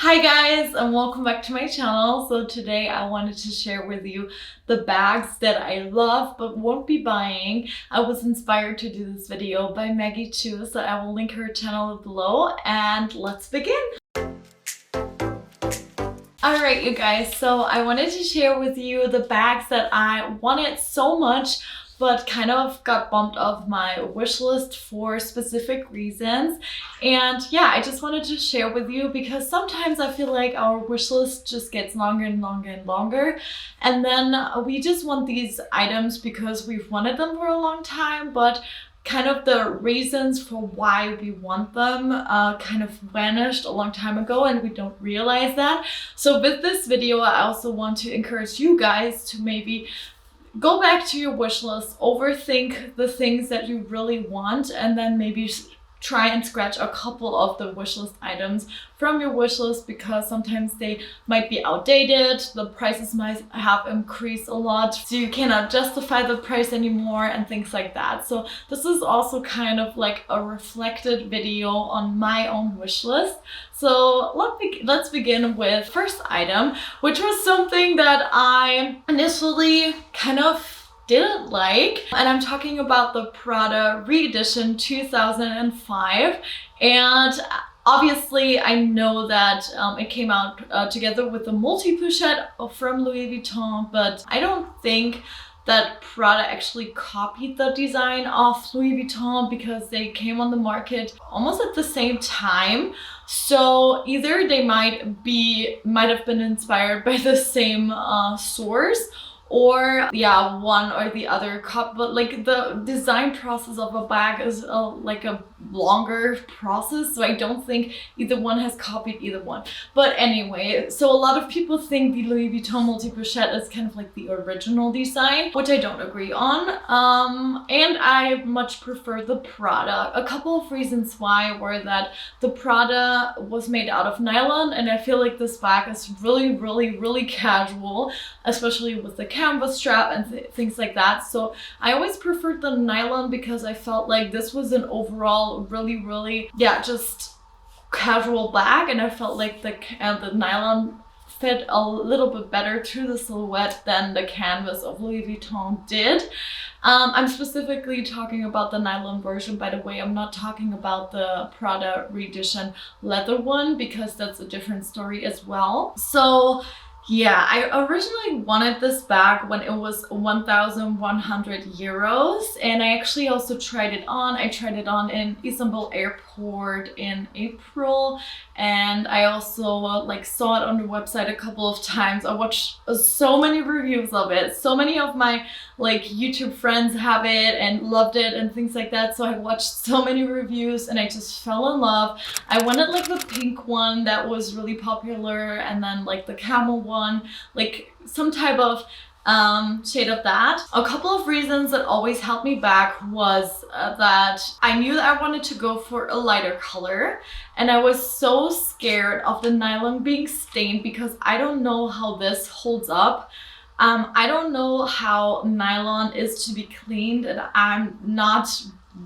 Hi guys, and welcome back to my channel. So today I wanted to share with you the bags that I love but won't be buying. I was inspired to do this video by Maggie Chu, so I will link her channel below and let's begin. Alright you guys, so I wanted to share with you the bags that I wanted so much but kind of got bumped off my wish list for specific reasons. And yeah, I just wanted to share with you because sometimes I feel like our wish list just gets longer and longer and longer. And then we just want these items because we've wanted them for a long time, but kind of the reasons for why we want them kind of vanished a long time ago and we don't realize that. So with this video, I also want to encourage you guys to maybe go back to your wish list, overthink the things that you really want, and then maybe try and scratch a couple of the wish list items from your wish list because sometimes they might be outdated, the prices might have increased a lot, so you cannot justify the price anymore and things like that. So this is also kind of like a reflected video on my own wish list. So let's begin with first item, which was something that I initially kind of didn't like, and I'm talking about the Prada Re-Edition 2005. And obviously I know that it came out together with the multi-pochette from Louis Vuitton, but I don't think that Prada actually copied the design of Louis Vuitton because they came on the market almost at the same time. So either they might have been inspired by the same source, or yeah, one or the other but like the design process of a bag is like a longer process, so I don't think either one has copied either one. But anyway, so a lot of people think the Louis Vuitton multi-pochette is kind of like the original design, which I don't agree on, and I much prefer the Prada. A couple of reasons why were that the Prada was made out of nylon, and I feel like this bag is really casual, especially with the canvas strap and things like that. So I always preferred the nylon because I felt like this was an overall really just casual bag, and I felt like the nylon fit a little bit better to the silhouette than the canvas of Louis Vuitton did. I'm specifically talking about the nylon version, by the way. I'm not talking about the Prada Re-Edition leather one because that's a different story as well. So yeah, I originally wanted this bag when it was 1,100 euros, and I actually also tried it on. I tried it on in Istanbul airport in April, and I also saw it on the website a couple of times. I watched so many reviews of it. So many of my YouTube friends have it and loved it and things like that. So I watched so many reviews and I just fell in love. I wanted the pink one that was really popular, and then the camel one, some type of shade of that. A couple of reasons that always held me back was that I knew that I wanted to go for a lighter color, and I was so scared of the nylon being stained because I don't know how this holds up. I don't know how nylon is to be cleaned, and I'm not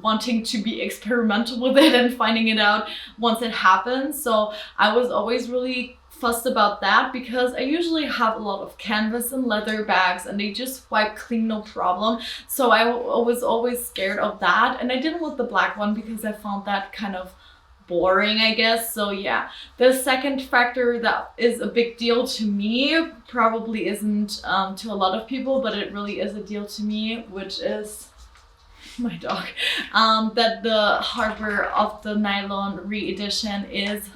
wanting to be experimental with it and finding it out once it happens. So I was always really fussed about that because I usually have a lot of canvas and leather bags and they just wipe clean, no problem. So I was always scared of that, and I didn't want the black one because I found that kind of boring, I guess. So yeah, the second factor that is a big deal to me, probably isn't to a lot of people, but it really is a deal to me, which is my dog, that the hardware of the nylon Re-Edition is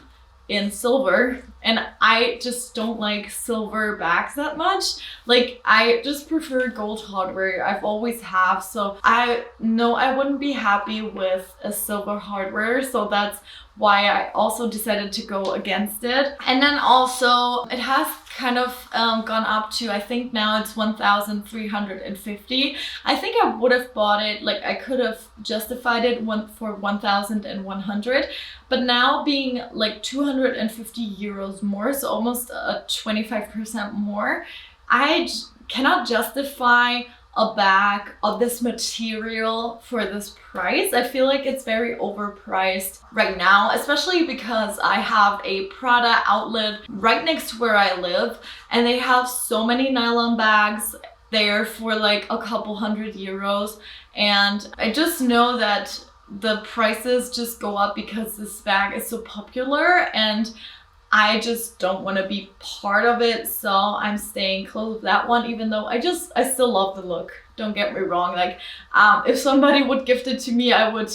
in silver, and I just don't like silver bags that much. I just prefer gold hardware. I've always have, so I know I wouldn't be happy with a silver hardware, so that's why I also decided to go against it. And then also it has kind of gone up to, I think now it's 1,350. I think I would have bought it, I could have justified it for 1,100, but now being 250 euros more, so almost 25% more, I cannot justify a bag of this material for this price. I feel like it's very overpriced right now, especially because I have a Prada outlet right next to where I live, and they have so many nylon bags there for like a couple €100, and I just know that the prices just go up because this bag is so popular, and I just don't want to be part of it, so I'm staying close with that one, even though I still love the look. Don't get me wrong, like if somebody would gift it to me, I would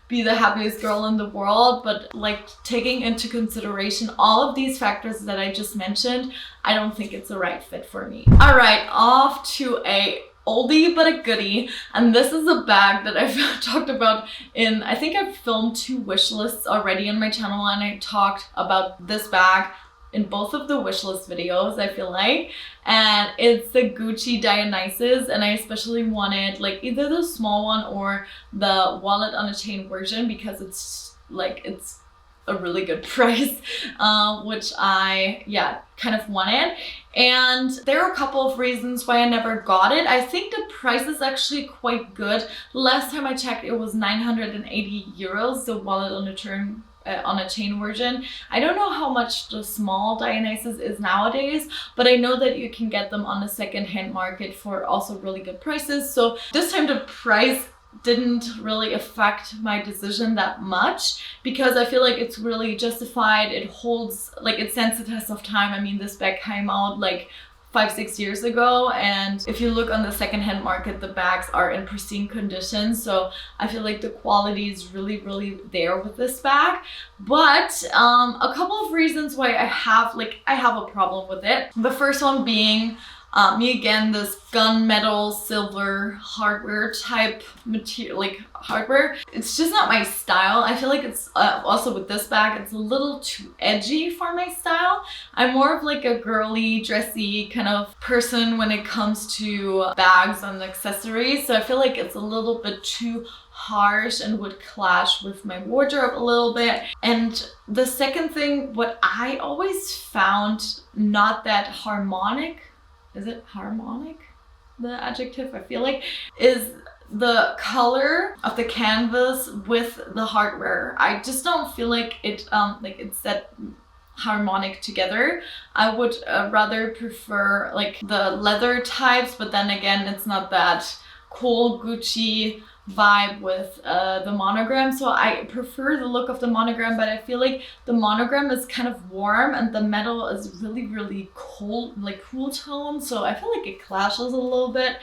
be the happiest girl in the world, but like taking into consideration all of these factors that I just mentioned, I don't think it's the right fit for me. All right, off to a oldie but a goodie, and this is a bag that I've talked about in, I think I've filmed 2 wish lists already on my channel, and I talked about this bag in both of the wish list videos, I feel like, and it's the Gucci Dionysus, and I especially wanted like either the small one or the wallet on a chain version because it's a really good price, which I kind of wanted. And there are a couple of reasons why I never got it. I think the price is actually quite good. Last time I checked, it was €980, the wallet on a chain version. I don't know how much the small Dionysus is nowadays, but I know that you can get them on the second-hand market for also really good prices. So this time the price didn't really affect my decision that much because I feel like it's really justified. It holds, like, it stands the test of time. I mean, this bag came out like 5-6 years ago, and if you look on the secondhand market, the bags are in pristine condition, so I feel like the quality is really there with this bag. But a couple of reasons why I have a problem with it. The first one being me again, this gunmetal silver hardware type material, like hardware. It's just not my style. I feel like it's also with this bag, it's a little too edgy for my style. I'm more of like a girly, dressy kind of person when it comes to bags and accessories. So I feel like it's a little bit too harsh and would clash with my wardrobe a little bit. And the second thing, what I always found not that harmonic, is it harmonic, the adjective, I feel like, is the color of the canvas with the hardware. I just don't feel like it it's that harmonic together. I would rather prefer like the leather types, but then again, it's not that cool Gucci vibe with the monogram, so I prefer the look of the monogram, but I feel like the monogram is kind of warm and the metal is really cold, like cool tone, so I feel like it clashes a little bit.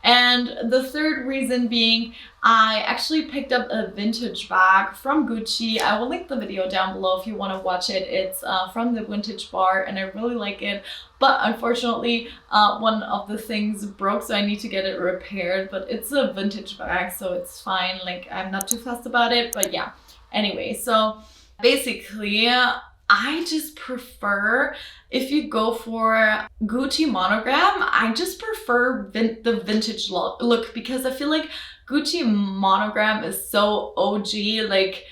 And the third reason being, I actually picked up a vintage bag from Gucci. I will link the video down below if you want to watch it. It's from the Vintage Bar, and I really like it. But unfortunately, one of the things broke, so I need to get it repaired. But it's a vintage bag, so it's fine. Like, I'm not too fussed about it. But yeah, anyway, so basically, I just prefer, if you go for Gucci monogram, I just prefer the vintage look because I feel like Gucci monogram is so OG, like,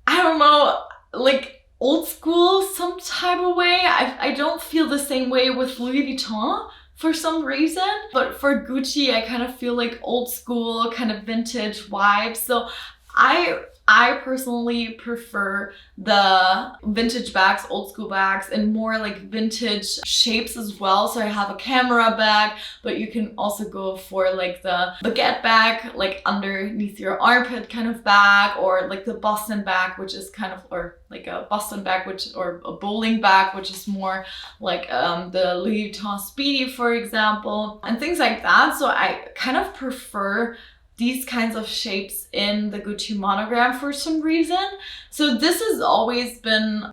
I don't know, like old school some type of way. I don't feel the same way with Louis Vuitton for some reason, but for Gucci, I kind of feel like old school, kind of vintage vibes. So I personally prefer the vintage bags, old school bags, and more like vintage shapes as well. So I have a camera bag, but you can also go for like the baguette bag, like underneath your armpit kind of bag, or like the Boston bag, which is kind of, or like a Boston bag, or a bowling bag, which is more like the Louis Vuitton Speedy, for example, and things like that. So I kind of prefer these kinds of shapes in the Gucci monogram for some reason. So this has always been,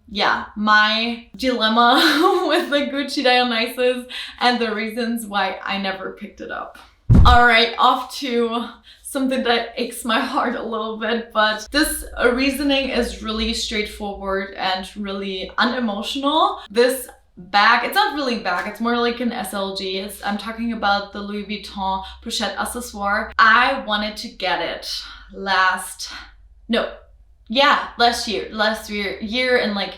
my dilemma with the Gucci Dionysus and the reasons why I never picked it up. All right, off to something that aches my heart a little bit, but this reasoning is really straightforward and really unemotional. This bag, it's not really a bag, it's more like an SLG. I'm talking about the Louis Vuitton pochette accessoire. I wanted to get it last year in like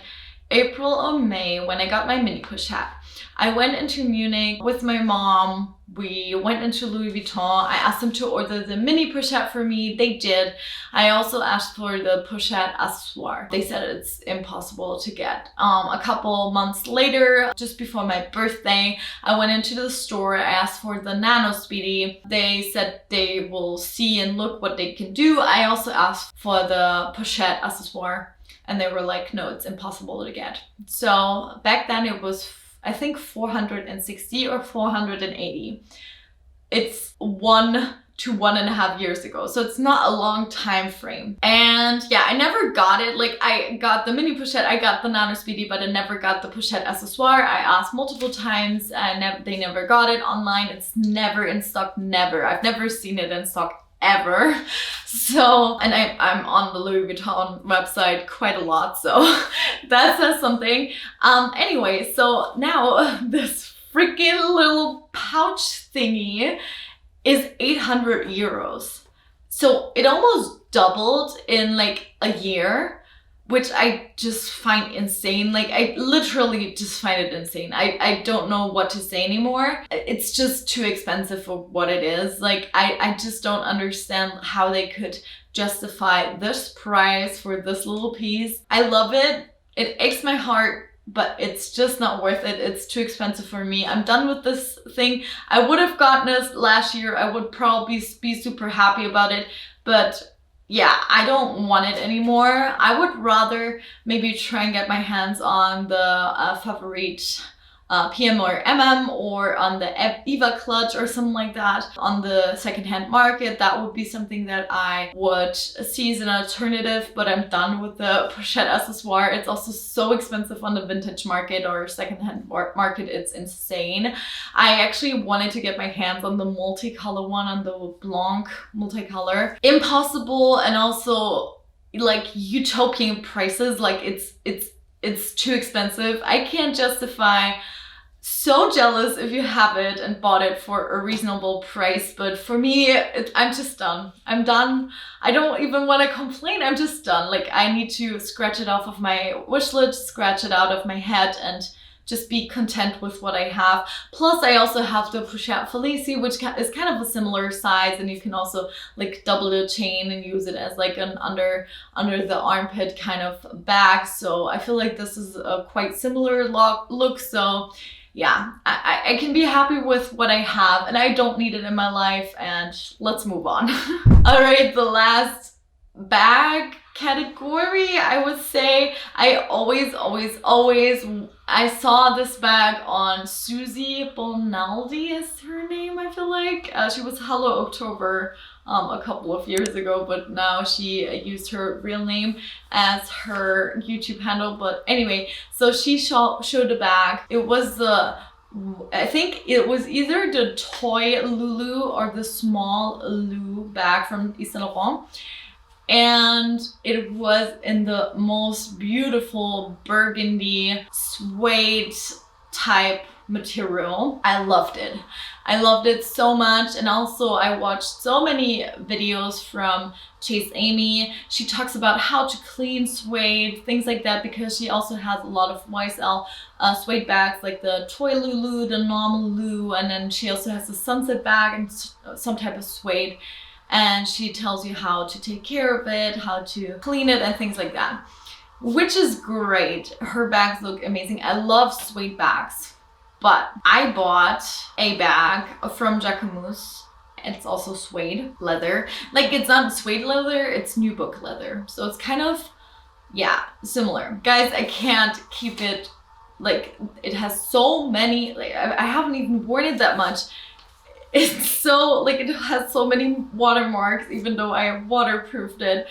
April or May when I got my mini pochette. I went into Munich with my mom. We went into Louis Vuitton. I asked them to order the mini pochette for me. They did. I also asked for the pochette accessoire. They said it's impossible to get. A couple months later, just before my birthday, I went into the store. I asked for the Nano Speedy. They said they will see and look what they can do. I also asked for the pochette accessoire, and they were like, no, it's impossible to get. So back then it was, I think, 460 or 480. It's 1 to 1.5 years ago, so it's not a long time frame. And yeah, I never got it. Like, I got the mini pochette, I got the Nano Speedy, but I never got the pochette accessoire. I asked multiple times and they never got it online. It's never in stock, never. I've never seen it in stock ever. So, and I'm on the Louis Vuitton website quite a lot, so that says something. Anyway, so now this freaking little pouch thingy is 800 euros. So it almost doubled in like a year, which I just find insane. Like, I literally just find it insane. I don't know what to say anymore. It's just too expensive for what it is. Like, I just don't understand how they could justify this price for this little piece. I love it. It aches my heart, but it's just not worth it. It's too expensive for me. I'm done with this thing. I would have gotten this last year. I would probably be super happy about it, but yeah, I don't want it anymore. I would rather maybe try and get my hands on the Favorite PM or MM, or on the Eva clutch or something like that on the secondhand market. That would be something that I would see as an alternative, but I'm done with the pochette accessoire. It's also so expensive on the vintage market or secondhand market. It's insane. I actually wanted to get my hands on the multicolor one, on the Blanc multicolor. Impossible, and also like utopian prices. Like, it's too expensive. I can't justify. So jealous if you have it and bought it for a reasonable price, but for me, I'm just done. I'm done. I don't even want to complain. I'm just done. Like, I need to scratch it off of my wish list, scratch it out of my head, and just be content with what I have. Plus, I also have the Pochette Felici, which is kind of a similar size, and you can also like double the chain and use it as like an under the armpit kind of bag. So I feel like this is a quite similar look. So yeah, I can be happy with what I have, and I don't need it in my life, and let's move on. All right, the last bag category, I would say, I always I saw this bag on Susie Bonaldi is her name, I feel like. She was Hello October a couple of years ago, but now she used her real name as her YouTube handle. But anyway, so she showed a bag. It was I think it was either the toy Lulu or the small Lulu bag from Yves Saint Laurent. And it was in the most beautiful burgundy suede type material. I loved it. I loved it so much. And also I watched so many videos from Chase Amy. She talks about how to clean suede, things like that, because she also has a lot of YSL suede bags, like the toy Lulu, the normal Lulu, and then she also has a sunset bag and some type of suede. And she tells you how to take care of it, how to clean it, and things like that, which is great. Her bags look amazing. I love suede bags, but I bought a bag from Jacquemus. It's also suede leather. Like, it's not suede leather, it's nubuck leather. So it's kind of, yeah, similar. Guys, I can't keep it, like, it has so many, like, I haven't even worn it that much. It's so, like, it has so many watermarks, even though I have waterproofed it.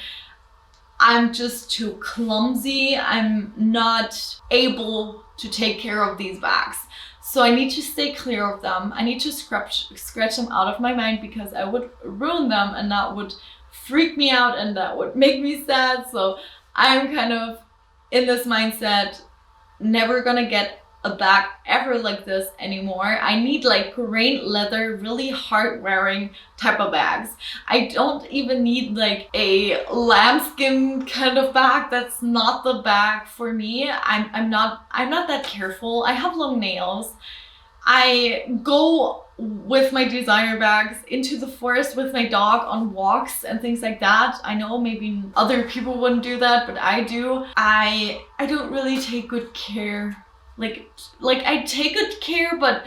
I'm just too clumsy. I'm not able to take care of these bags. So I need to stay clear of them. I need to scratch them out of my mind, because I would ruin them, and that would freak me out, and that would make me sad. So I'm kind of in this mindset, never gonna get a bag ever like this anymore. I need like great leather, really hard wearing type of bags. I don't even need like a lambskin kind of bag. That's not the bag for me. I'm not that careful. I have long nails. I go with my designer bags into the forest with my dog on walks and things like that. I know maybe other people wouldn't do that, but I do. I don't really take good care. Like I take good care, but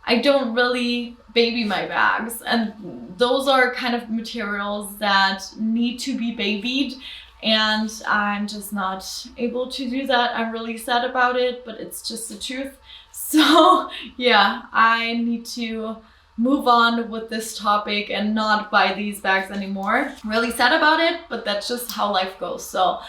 I don't really baby my bags. And those are kind of materials that need to be babied. And I'm just not able to do that. I'm really sad about it, but it's just the truth. So yeah, I need to move on with this topic and not buy these bags anymore. I'm really sad about it, but that's just how life goes. So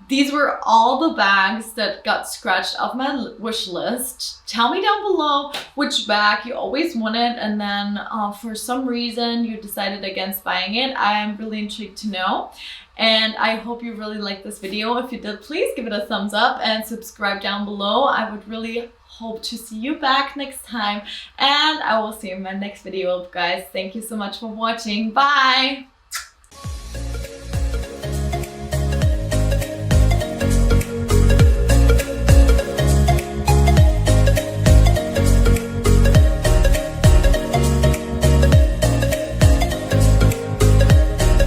these were all the bags that got scratched off my wish list. Tell me down below which bag you always wanted, and then for some reason you decided against buying it. I'm really intrigued to know. And I hope you really liked this video. If you did, please give it a thumbs up and subscribe down below. I would really hope to see you back next time. And I will see you in my next video, guys. Thank you so much for watching. Bye!